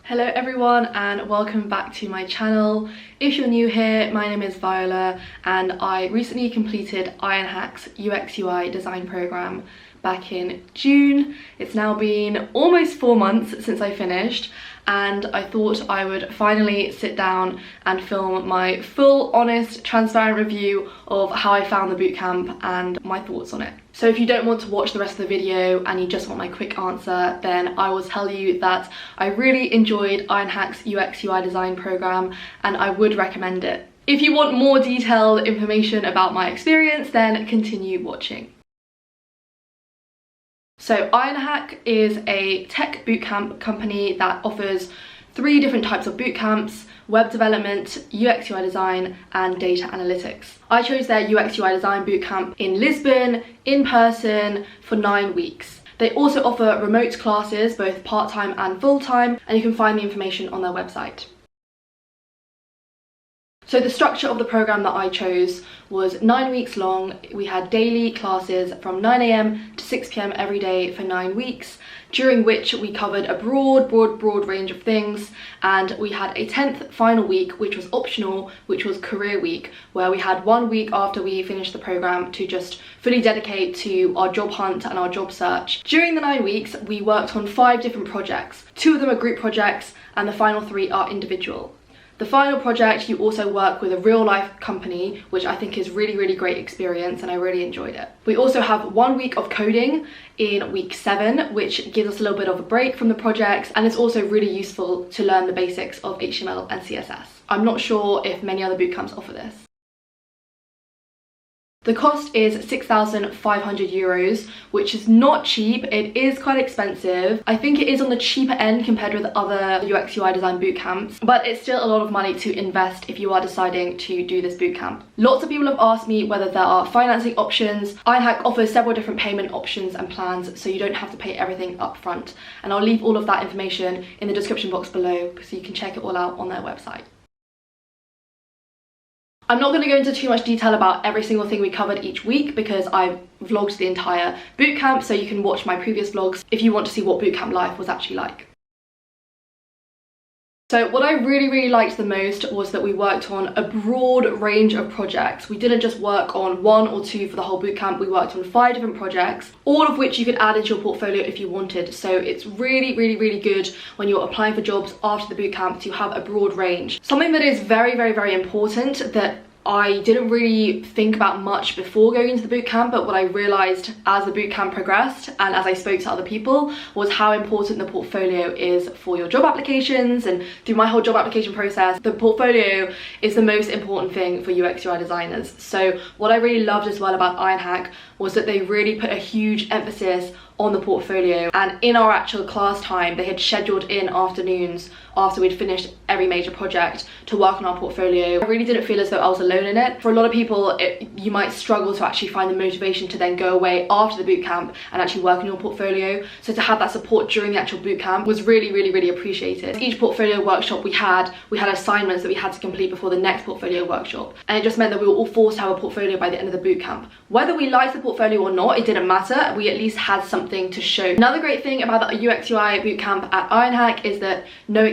Hello everyone and welcome back to my channel. If you're new here, my name is Viola and I recently completed Ironhack's UX UI design program back in June. It's now been almost 4 months since I finished and I thought I would finally sit down and film my full, honest, transparent review of how I found the bootcamp and my thoughts on it. So if you don't want to watch the rest of the video and you just want my quick answer, then I will tell you that I really enjoyed Ironhack's UX UI design program and I would recommend it. If you want more detailed information about my experience, then continue watching. So Ironhack is a tech bootcamp company that offers 3 different types of bootcamps: web development, UX UI design, and data analytics. I chose their UX UI design bootcamp in Lisbon, in person, for 9 weeks. They also offer remote classes, both part-time and full-time, and you can find the information on their website. So the structure of the program that I chose was 9 weeks long. We had daily classes from 9 AM to 6 PM every day for 9 weeks, during which we covered a broad range of things, and we had a 10th final week, which was optional, which was career week, where we had 1 week after we finished the program to just fully dedicate to our job hunt and our job search. During the 9 weeks, we worked on 5 different projects. 2 of them are group projects and the final 3 are individual. The final project, you also work with a real life company, which I think is really great experience and I really enjoyed it. We also have 1 week of coding in week 7, which gives us a little bit of a break from the projects, and it's also really useful to learn the basics of HTML and CSS. I'm not sure if many other bootcamps offer this. The cost is €6,500, which is not cheap. It is quite expensive. I think it is on the cheaper end compared with other UX UI design bootcamps, but it's still a lot of money to invest if you are deciding to do this bootcamp. Lots of people have asked me whether there are financing options. Ironhack offers several different payment options and plans, so you don't have to pay everything up front. And I'll leave all of that information in the description box below so you can check it all out on their website. I'm not going to go into too much detail about every single thing we covered each week because I've vlogged the entire bootcamp, so you can watch my previous vlogs if you want to see what bootcamp life was actually like. So what I really liked the most was that we worked on a broad range of projects. We didn't just work on 1 or 2 for the whole bootcamp, we worked on 5 different projects, all of which you could add into your portfolio if you wanted. So it's really good when you're applying for jobs after the bootcamp to have a broad range. Something that is very important that I didn't really think about much before going into the bootcamp, but what I realised as the bootcamp progressed and as I spoke to other people was how important the portfolio is for your job applications. And through my whole job application process, the portfolio is the most important thing for UX UI designers. So what I really loved as well about Ironhack was that they really put a huge emphasis on the portfolio, and in our actual class time they had scheduled in afternoons after we'd finished every major project to work on our portfolio. I really didn't feel as though I was alone in it. For a lot of people, you might struggle to actually find the motivation to then go away after the bootcamp and actually work on your portfolio. So to have that support during the actual bootcamp was really appreciated. Each portfolio workshop we had assignments that we had to complete before the next portfolio workshop, and it just meant that we were all forced to have a portfolio by the end of the bootcamp. Whether we liked the portfolio or not, it didn't matter. We at least had something to show. Another great thing about the UX UI bootcamp at Ironhack is that no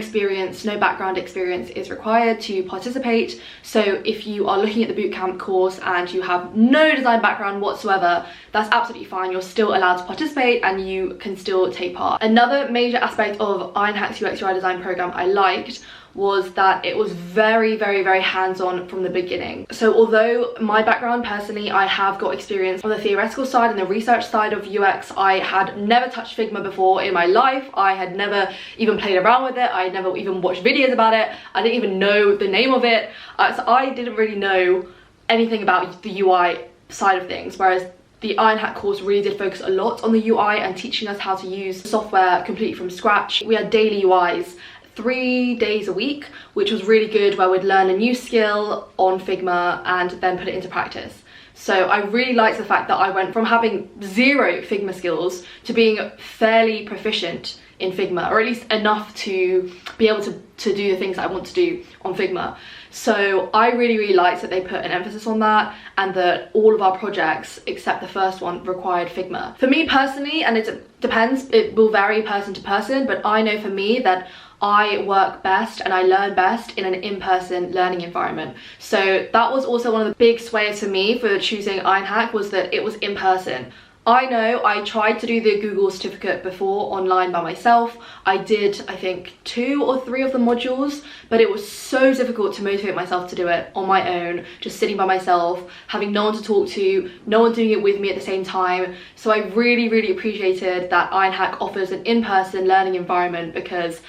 background experience is required to participate. So if you are looking at the bootcamp course and you have no design background whatsoever, that's absolutely fine. You're still allowed to participate and you can still take part. Another major aspect of Ironhack's UX UI design program I liked was that it was very hands-on from the beginning. So although my background personally, I have got experience on the theoretical side and the research side of UX, I had never touched Figma before in my life. I had never even played around with it. I had never even watched videos about it. I didn't even know the name of it. So I didn't really know anything about the UI side of things, whereas the Ironhack course really did focus a lot on the UI and teaching us how to use software completely from scratch. We had daily UIs 3 days a week, which was really good, where we'd learn a new skill on Figma and then put it into practice. So I really liked the fact that I went from having 0 Figma skills to being fairly proficient in Figma, or at least enough to be able to do the things that I want to do on Figma. So I really liked that they put an emphasis on that, and that all of our projects except the first one required Figma. For me personally, and it depends, it will vary person to person, but I know for me that I work best and I learn best in an in-person learning environment. So that was also one of the big sways for me for choosing Ironhack, was that it was in person. I know I tried to do the Google certificate before online by myself. I did, I think, 2 or 3 of the modules, but it was so difficult to motivate myself to do it on my own, just sitting by myself, having no one to talk to, no one doing it with me at the same time. So I really, really appreciated that Ironhack offers an in-person learning environment, because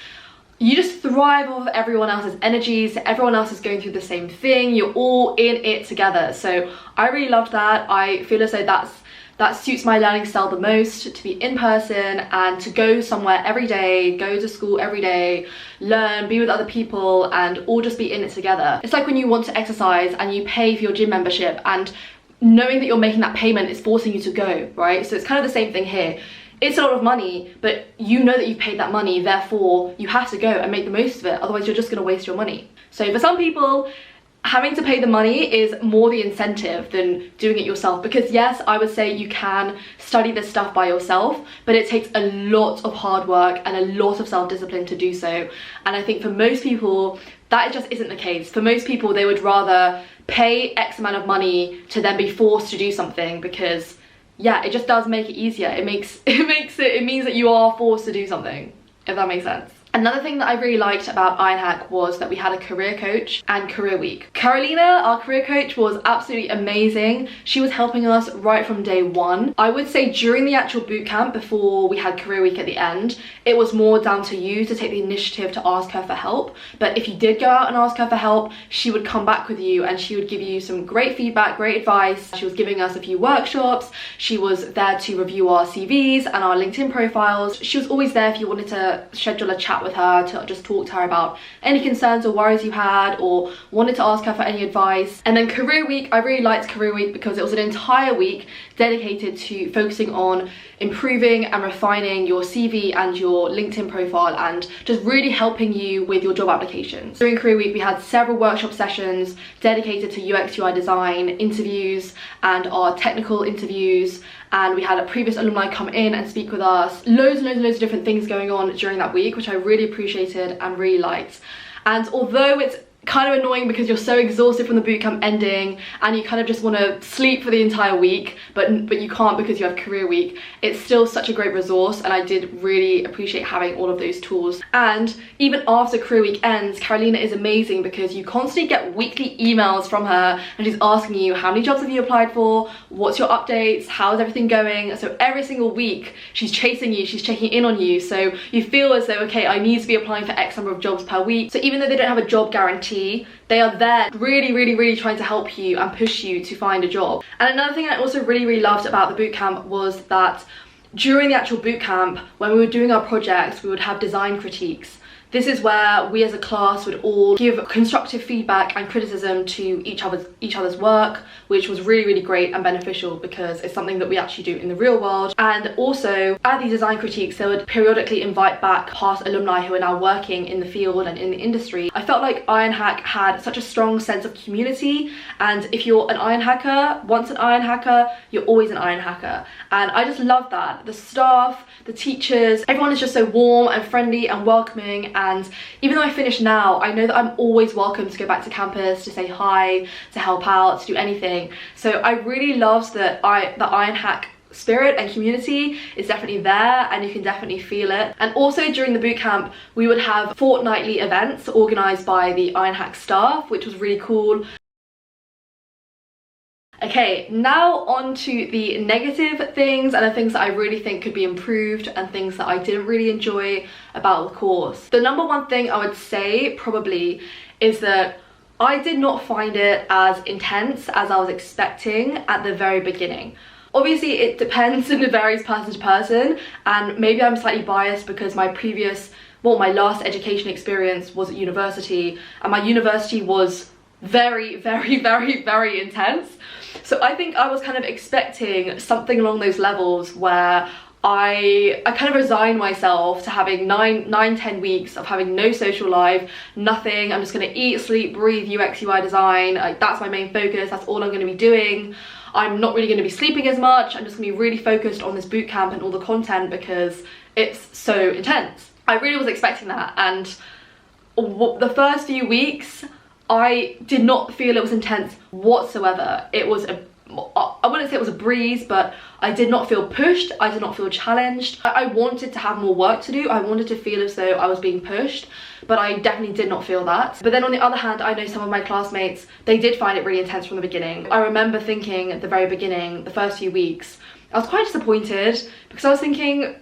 you just thrive off of everyone else's energies. Everyone else is going through the same thing. You're all in it together. So I really loved that. I feel as though that suits my learning style the most, to be in person and to go somewhere every day, go to school every day, learn, be with other people, and all just be in it together. It's like when you want to exercise and you pay for your gym membership, and knowing that you're making that payment is forcing you to go, right? So it's kind of the same thing here. It's a lot of money, but you know that you've paid that money, therefore you have to go and make the most of it, otherwise you're just going to waste your money. So for some people, having to pay the money is more the incentive than doing it yourself, because yes, I would say you can study this stuff by yourself, but it takes a lot of hard work and a lot of self-discipline to do so. And I think for most people, that just isn't the case. For most people, they would rather pay X amount of money to then be forced to do something, because yeah, it just does make it easier. It means that you are forced to do something, if that makes sense. Another thing that I really liked about Ironhack was that we had a career coach and career week. Carolina, our career coach, was absolutely amazing. She was helping us right from day one. I would say during the actual bootcamp, before we had career week at the end, it was more down to you to take the initiative to ask her for help. But if you did go out and ask her for help, she would come back with you and she would give you some great feedback, great advice. She was giving us a few workshops. She was there to review our CVs and our LinkedIn profiles. She was always there if you wanted to schedule a chat with her, to just talk to her about any concerns or worries you had, or wanted to ask her for any advice. And then career week, I really liked career week because it was an entire week dedicated to focusing on improving and refining your CV and your LinkedIn profile, and just really helping you with your job applications. During career week, we had several workshop sessions dedicated to UX UI design, interviews and our technical interviews, and we had a previous alumni come in and speak with us. Loads and loads of different things going on during that week, which I really appreciated and really liked. And although it's kind of annoying because you're so exhausted from the bootcamp ending and you kind of just want to sleep for the entire week, but you can't because you have career week, it's still such a great resource, and I did really appreciate having all of those tools. And even after career week ends, Carolina is amazing because you constantly get weekly emails from her and she's asking you, how many jobs have you applied for, what's your updates, how's everything going? So every single week she's chasing you, she's checking in on you, so you feel as though, okay, I need to be applying for X number of jobs per week. So even though they don't have a job guarantee, they are there really trying to help you and push you to find a job. And another thing I also really loved about the bootcamp was that during the actual bootcamp, when we were doing our projects, we would have design critiques. This is where we as a class would all give constructive feedback and criticism to each other's work, which was really great and beneficial because it's something that we actually do in the real world. And also at these design critiques, they would periodically invite back past alumni who are now working in the field and in the industry. I felt like Ironhack had such a strong sense of community, and if you're an Ironhacker, once an Ironhacker, you're always an Ironhacker. And I just love that. The staff, the teachers, everyone is just so warm and friendly and welcoming. And even though I finish now, I know that I'm always welcome to go back to campus, to say hi, to help out, to do anything. So I really loved that the Ironhack spirit and community is definitely there, and you can definitely feel it. And also during the bootcamp, we would have fortnightly events organised by the Ironhack staff, which was really cool. Okay, now on to the negative things and the things that I really think could be improved and things that I didn't really enjoy about the course. The number one thing I would say probably is that I did not find it as intense as I was expecting at the very beginning. Obviously it depends and it varies person to person, and maybe I'm slightly biased because my last education experience was at university, and my university was very intense. So I think I was kind of expecting something along those levels where I kind of resigned myself to having 9-10 weeks of having no social life, nothing. I'm just gonna eat, sleep, breathe UX UI design. Like, that's my main focus, that's all I'm gonna be doing. I'm not really gonna be sleeping as much. I'm just gonna be really focused on this bootcamp and all the content because it's so intense. I really was expecting that, and the first few weeks I did not feel it was intense whatsoever. It was I wouldn't say it was a breeze, but I did not feel pushed. I did not feel challenged. I wanted to have more work to do. I wanted to feel as though I was being pushed, but I definitely did not feel that. But then on the other hand, I know some of my classmates, they did find it really intense from the beginning. I remember thinking at the very beginning, the first few weeks, I was quite disappointed because I was thinking,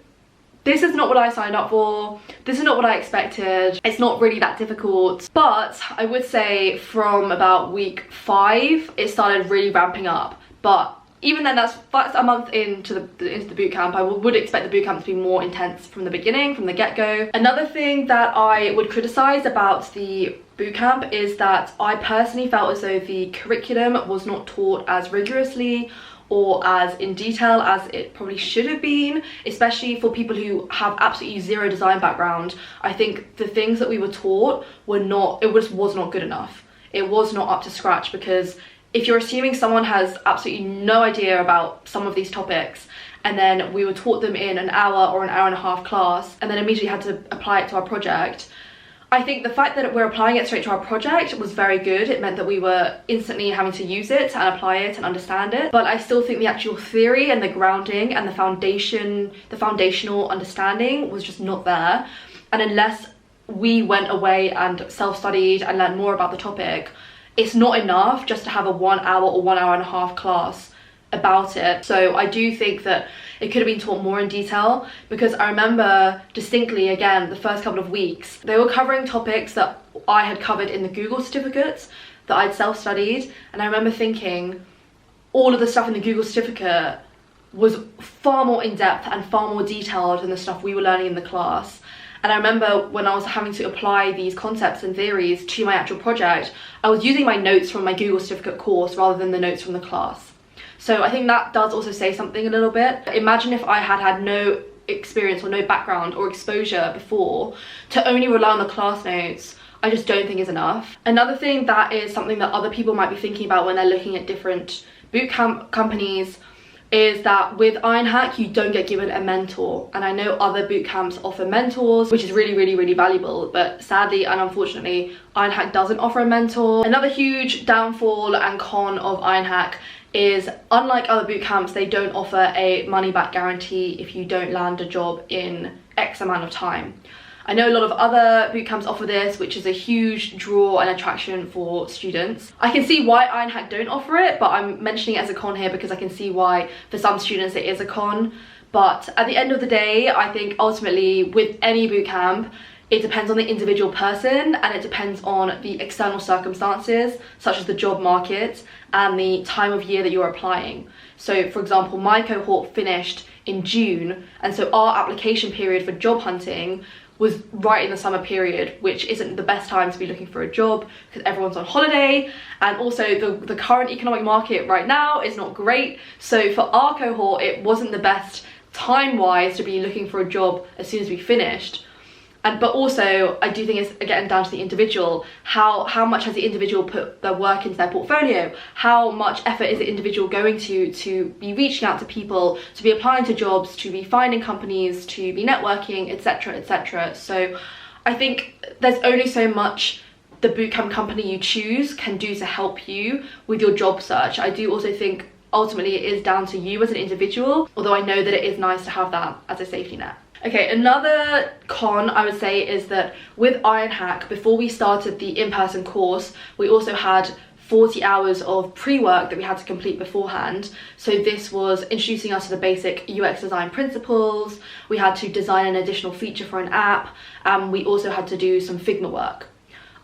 this is not what I signed up for. This is not what I expected. It's not really that difficult. But I would say from about week 5, it started really ramping up. But even then, that's a month into the boot camp. I would expect the boot camp to be more intense from the beginning, from the get-go. Another thing that I would criticize about the boot camp is that I personally felt as though the curriculum was not taught as rigorously or as in detail as it probably should have been, especially for people who have absolutely zero design background. I think the things that we were taught were not, it was not good enough. It was not up to scratch, because if you're assuming someone has absolutely no idea about some of these topics, and then we were taught them in an hour or an hour and a half class, and then immediately had to apply it to our project, I think the fact that we're applying it straight to our project was very good. It meant that we were instantly having to use it and apply it and understand it. But I still think the actual theory and the grounding and the foundational understanding was just not there. And unless we went away and self-studied and learned more about the topic, it's not enough just to have a 1 hour or 1 hour and a half class about it. So I do think that it could have been taught more in detail, because I remember distinctly, again, the first couple of weeks, they were covering topics that I had covered in the Google certificates that I'd self-studied, and I remember thinking all of the stuff in the Google certificate was far more in-depth and far more detailed than the stuff we were learning in the class. And I remember when I was having to apply these concepts and theories to my actual project, I was using my notes from my Google certificate course rather than the notes from the class. So I think that does also say something a little bit. Imagine if I had no experience or no background or exposure before, to only rely on the class notes, I just don't think is enough. Another thing that is something that other people might be thinking about when they're looking at different bootcamp companies is that with Ironhack, you don't get given a mentor. And I know other bootcamps offer mentors, which is really, really, really valuable. But sadly and unfortunately, Ironhack doesn't offer a mentor. Another huge downfall and con of Ironhack is, unlike other boot camps, they don't offer a money back guarantee if you don't land a job in X amount of time. I know a lot of other boot camps offer this, which is a huge draw and attraction for students. I can see why Ironhack don't offer it, but I'm mentioning it as a con here because I can see why for some students it is a con. But at the end of the day, I think ultimately with any boot camp, it depends on the individual person, and it depends on the external circumstances, such as the job market and the time of year that you're applying. So for example, my cohort finished in June, and so our application period for job hunting was right in the summer period, which isn't the best time to be looking for a job because everyone's on holiday, and also the current economic market right now is not great. So for our cohort, it wasn't the best time-wise to be looking for a job as soon as we finished. But also, I do think it's getting down to the individual. How much has the individual put their work into their portfolio? How much effort is the individual going to be reaching out to people, to be applying to jobs, to be finding companies, to be networking, etc, etc. So I think there's only so much the bootcamp company you choose can do to help you with your job search. I do also think ultimately it is down to you as an individual, although I know that it is nice to have that as a safety net. Okay, another con I would say is that with Ironhack, before we started the in-person course, we also had 40 hours of pre-work that we had to complete beforehand. So this was introducing us to the basic UX design principles. We had to design an additional feature for an app, and we also had to do some Figma work.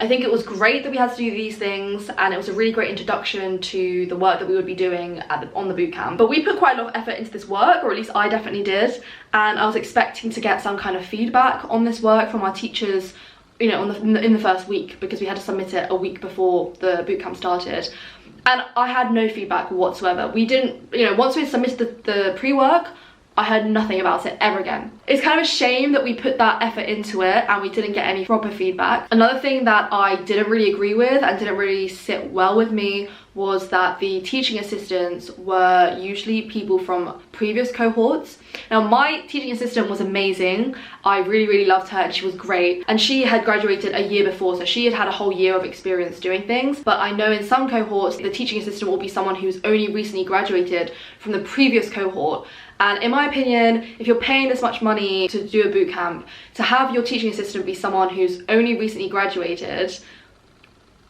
I think it was great that we had to do these things, and it was a really great introduction to the work that we would be doing on the bootcamp. But we put quite a lot of effort into this work, or at least I definitely did, and I was expecting to get some kind of feedback on this work from our teachers, you know, in the first week, because we had to submit it a week before the bootcamp started. And I had no feedback whatsoever. We didn't, you know, once we submitted the pre-work, I heard nothing about it ever again. It's kind of a shame that we put that effort into it and we didn't get any proper feedback. Another thing that I didn't really agree with and didn't really sit well with me was that the teaching assistants were usually people from previous cohorts. Now, my teaching assistant was amazing. I really loved her and she was great. And she had graduated a year before, so she had had a whole year of experience doing things. But I know in some cohorts, the teaching assistant will be someone who's only recently graduated from the previous cohort. And in my opinion, if you're paying this much money to do a bootcamp, to have your teaching assistant be someone who's only recently graduated,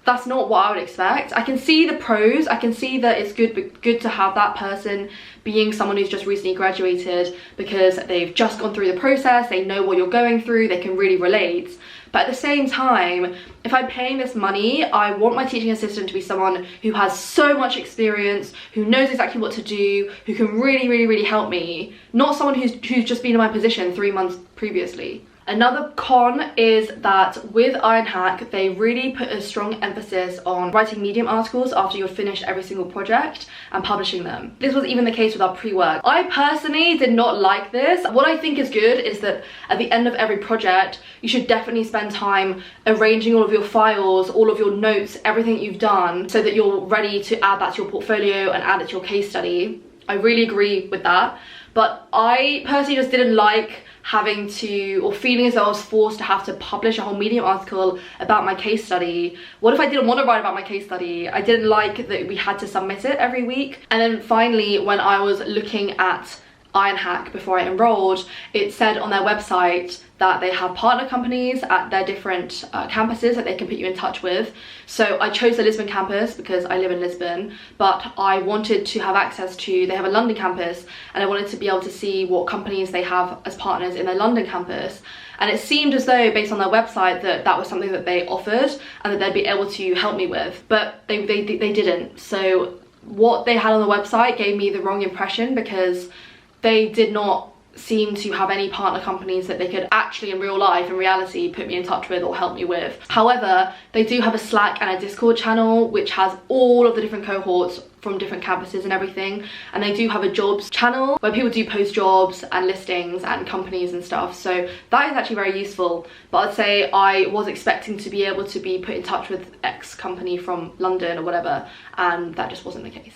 that's not what I would expect. I can see the pros, I can see that it's good to have that person being someone who's just recently graduated because they've just gone through the process, they know what you're going through, they can really relate. But at the same time, if I'm paying this money, I want my teaching assistant to be someone who has so much experience, who knows exactly what to do, who can really help me, not someone who's just been in my position 3 months previously. Another con is that with Ironhack, they really put a strong emphasis on writing Medium articles after you've finished every single project and publishing them. This was even the case with our pre-work. I personally did not like this. What I think is good is that at the end of every project, you should definitely spend time arranging all of your files, all of your notes, everything you've done, so that you're ready to add that to your portfolio and add it to your case study. I really agree with that. But I personally just didn't like having to, or feeling as though I was forced to have to publish a whole Medium article about my case study. What if I didn't want to write about my case study? I didn't like that we had to submit it every week. And then finally, when I was looking at Ironhack before I enrolled, it said on their website that they have partner companies at their different campuses that they can put you in touch with. So I chose the Lisbon campus because I live in Lisbon, but I wanted to have access to, they have a London campus, and I wanted to be able to see what companies they have as partners in their London campus. And it seemed as though, based on their website, that that was something that they offered and that they'd be able to help me with, but they didn't. So what they had on the website gave me the wrong impression because they did not seem to have any partner companies that they could actually in real life, in reality, put me in touch with or help me with. However, they do have a Slack and a Discord channel which has all of the different cohorts from different campuses and everything, and they do have a jobs channel where people do post jobs and listings and companies and stuff, so that is actually very useful. But I'd say I was expecting to be able to be put in touch with X company from London or whatever, and that just wasn't the case.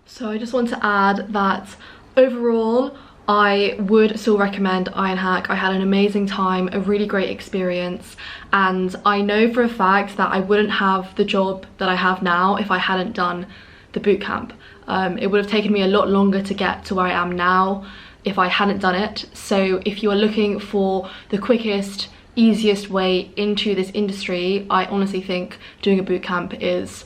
So I just want to add that overall, I would still recommend Ironhack. I had an amazing time, a really great experience, and I know for a fact that I wouldn't have the job that I have now if I hadn't done the bootcamp. It would have taken me a lot longer to get to where I am now if I hadn't done it. So if you are looking for the quickest, easiest way into this industry, I honestly think doing a bootcamp is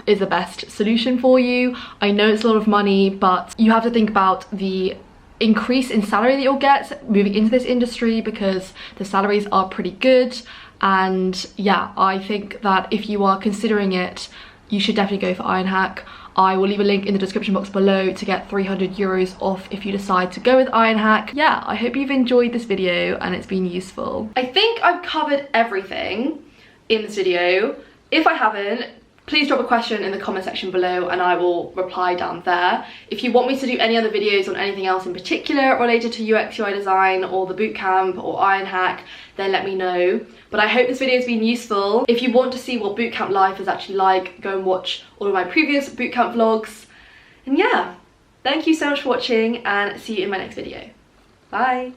the best solution for you. I know it's a lot of money, but you have to think about the increase in salary that you'll get moving into this industry because the salaries are pretty good. And yeah, I think that if you are considering it, you should definitely go for Ironhack. I will leave a link in the description box below to get 300 euros off if you decide to go with Ironhack. Yeah, I hope you've enjoyed this video and it's been useful. I think I've covered everything in this video. If I haven't, please drop a question in the comment section below and I will reply down there. If you want me to do any other videos on anything else in particular related to UX UI design or the bootcamp or Ironhack, then let me know. But I hope this video has been useful. If you want to see what bootcamp life is actually like, go and watch all of my previous bootcamp vlogs. And yeah, thank you so much for watching and see you in my next video. Bye!